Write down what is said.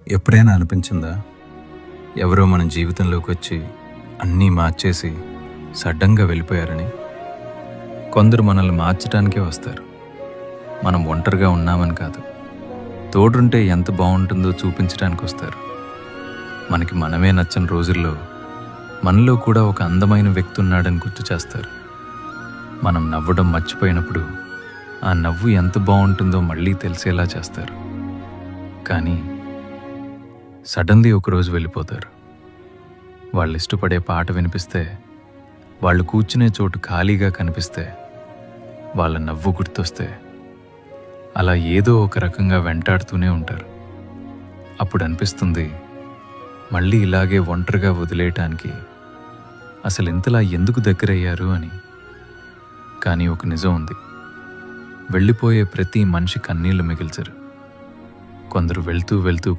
ఎప్పుడైనా అనిపించిందా ఎవరో మన జీవితంలోకి వచ్చి అన్నీ మార్చేసి సడన్గా వెళ్ళిపోయారని? కొందరు మనల్ని మార్చడానికే వస్తారు. మనం ఒంటరిగా ఉన్నామని కాదు, తోడుంటే ఎంత బాగుంటుందో చూపించడానికి వస్తారు. మనకి మనమే నచ్చని రోజుల్లో మనలో కూడా ఒక అందమైన వ్యక్తి ఉన్నాడని గుర్తు చేస్తారు. మనం నవ్వడం మర్చిపోయినప్పుడు ఆ నవ్వు ఎంత బాగుంటుందో మళ్ళీ తెలిసేలా చేస్తారు. కానీ సడన్లీ ఒకరోజు వెళ్ళిపోతారు. వాళ్ళు ఇష్టపడే పాట వినిపిస్తే, వాళ్ళు కూర్చునే చోటు ఖాళీగా కనిపిస్తే, వాళ్ళ నవ్వు గుర్తొస్తే, అలా ఏదో ఒక రకంగా వెంటాడుతూనే ఉంటారు. అప్పుడు అనిపిస్తుంది, మళ్ళీ ఇలాగే ఒంటరిగా వదిలేయటానికి అసలు ఇంతలా ఎందుకు దగ్గరయ్యారు అని. కానీ ఒక నిజం ఉంది, వెళ్ళిపోయే ప్రతి మనిషి కన్నీళ్లు మిగిల్చరు. కొందరు వెళ్తూ వెళ్తూ